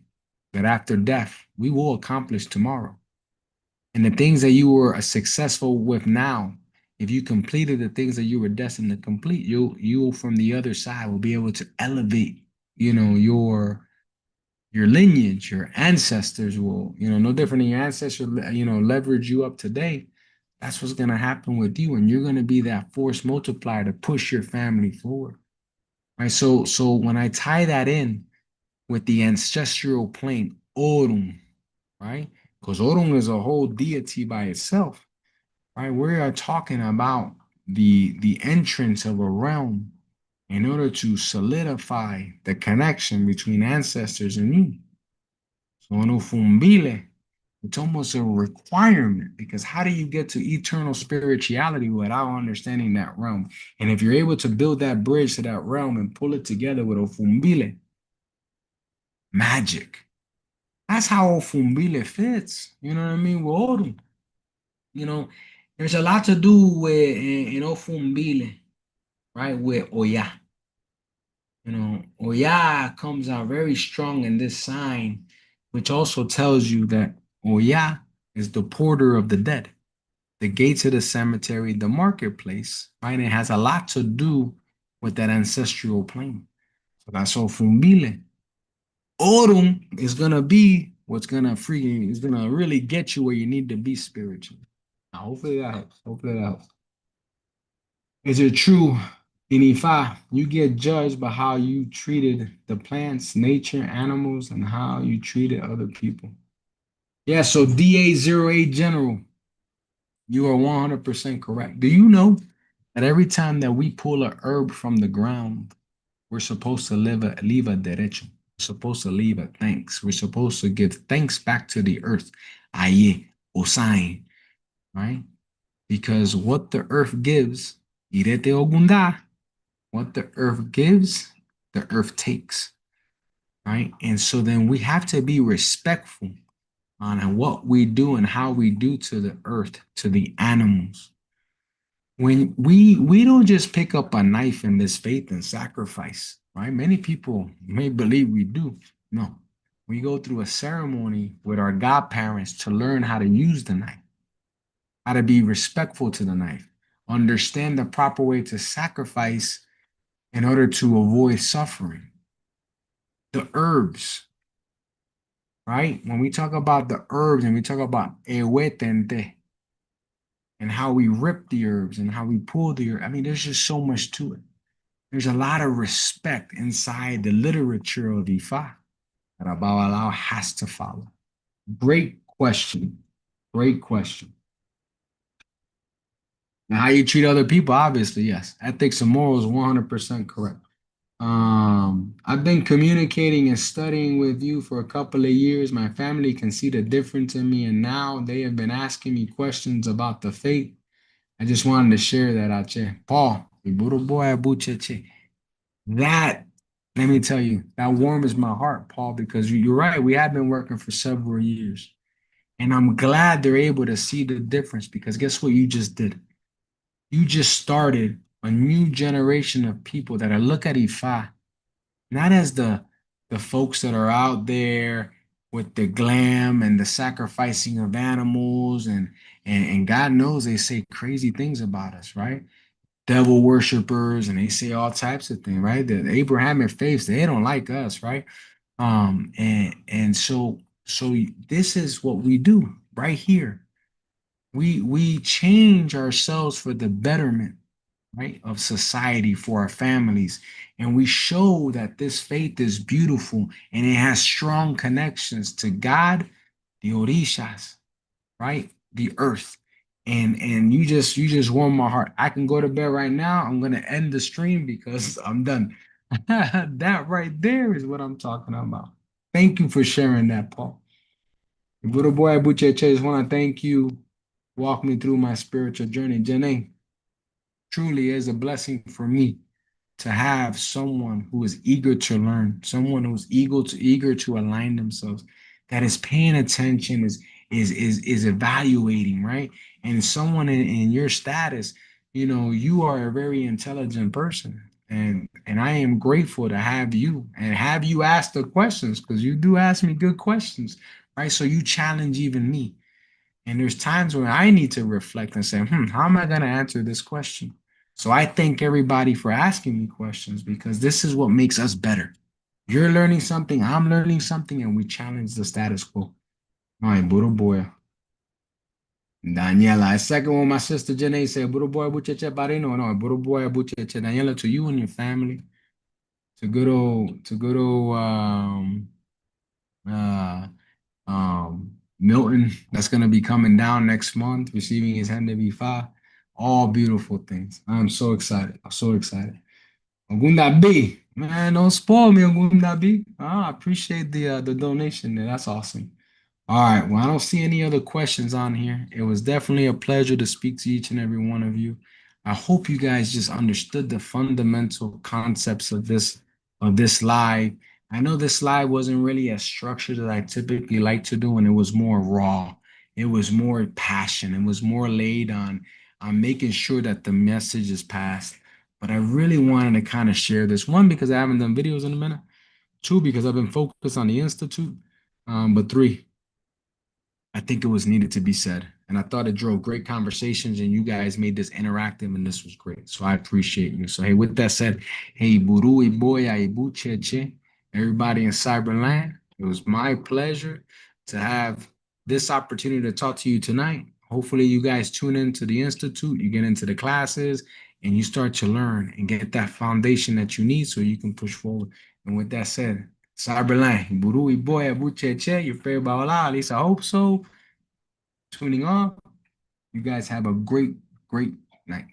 that after death we will accomplish tomorrow. And the things that you were successful with now, if you completed the things that you were destined to complete, you'll from the other side will be able to elevate, your lineage, your ancestors will, no different than your ancestors, leverage you up today. That's what's gonna happen with you, and you're gonna be that force multiplier to push your family forward. Right. So when I tie that in with the ancestral plane, Orun, right? Because Orun is a whole deity by itself, right? We are talking about the entrance of a realm in order to solidify the connection between ancestors and you. So in Ufumbile, it's almost a requirement because how do you get to eternal spirituality without understanding that realm? And if you're able to build that bridge to that realm and pull it together with Ofumbile, magic. That's how Ofumbile fits. You know what I mean? With Odun. You know, there's a lot to do with in Ofumbile, right? With Oya. Oya comes out very strong in this sign, which also tells you that Oya is the porter of the dead, the gates of the cemetery, the marketplace, right? It has a lot to do with that ancestral plane. So that's Ofumbile. Odun is gonna be what's gonna freaking is gonna really get you where you need to be spiritually. Now, hopefully that helps. Hopefully that helps. Is it true in Ifa you get judged by how you treated the plants, nature, animals, and how you treated other people? Yeah, so DA08 General, you are 100% correct. Do you know that every time that we pull a herb from the ground, we're supposed to leave a derecho. We're supposed to leave a thanks. We're supposed to give thanks back to the earth. Aye, Osain, right? Because what the earth gives, irete ogunda, what the earth gives, the earth takes, right? And so then we have to be respectful on what we do and how we do to the earth, to the animals. When we don't just pick up a knife in this faith and sacrifice, right? Many people may believe we do. No, we go through a ceremony with our godparents to learn how to use the knife, how to be respectful to the knife, understand the proper way to sacrifice in order to avoid suffering. The herbs, right? When we talk about the herbs and we talk about ewetente and how we rip the herbs and how we pull the herb, I mean, there's just so much to it. There's a lot of respect inside the literature of Ifa that Abawalao has to follow. Great question. Great question. And how you treat other people, obviously, yes. Ethics and morals, 100% correct. I've been communicating and studying with you for a couple of years. My family can see the difference in me, and now they have been asking me questions about the faith. I just wanted to share that out there. Paul, that, let me tell you, that warms my heart, Paul, because you're right. We have been working for several years. And I'm glad they're able to see the difference because guess what you just did? You just started a new generation of people that are look at Ifa not as the folks that are out there with the glam and the sacrificing of animals and God knows they say crazy things about us, right? Devil worshippers and they say all types of things, right? The Abrahamic faiths, they don't like us, right? And so this is what we do right here. We change ourselves for the betterment, right, of society, for our families, and we show that this faith is beautiful and it has strong connections to God, the Orishas, right, the earth. And you just warm my heart. I can go to bed right now. I'm gonna end the stream because I'm done. That right there is what I'm talking about. Thank you for sharing that, Paul. Little boy Abuche just want to thank you. Walk me through my spiritual journey. Janae, truly is a blessing for me to have someone who is eager to learn, someone who's eager to align themselves, that is paying attention, is evaluating, right? And someone in your status, you are a very intelligent person. And I am grateful to have you and have you ask the questions because you do ask me good questions, right? So you challenge even me. And there's times when I need to reflect and say, how am I going to answer this question? So I thank everybody for asking me questions because this is what makes us better. You're learning something, I'm learning something, and we challenge the status quo. All right, Buddha boy. Daniela, I second what my sister Janae said. Buddha boy, bucheche barino. No, Buddha boy, bucheche. Daniela, to you and your family, uh, Milton, that's going to be coming down next month, receiving his hand to be five. All beautiful things. I'm so excited. I'm so excited. Ogunda B, man, don't spoil me, Ogunda B. I appreciate the donation there. That's awesome. All right. Well, I don't see any other questions on here. It was definitely a pleasure to speak to each and every one of you. I hope you guys just understood the fundamental concepts of this live. I know this live wasn't really as structured as I typically like to do, and it was more raw. It was more passion. It was more laid on making sure that the message is passed. But I really wanted to kind of share this one because I haven't done videos in a minute. Two, because I've been focused on the institute. But three, I think it was needed to be said. And I thought it drove great conversations, and you guys made this interactive, and this was great. So I appreciate you. So, hey, with that said, hey, Buru Iboya Ibu Cheche, everybody in Cyberland, it was my pleasure to have this opportunity to talk to you tonight. Hopefully, you guys tune into the Institute, you get into the classes, and you start to learn and get that foundation that you need so you can push forward. And with that said, Cyberland, Buru Iboya Ibu Cheche, your favorite Baola, at least I hope so tuning on. You guys have a great, great night.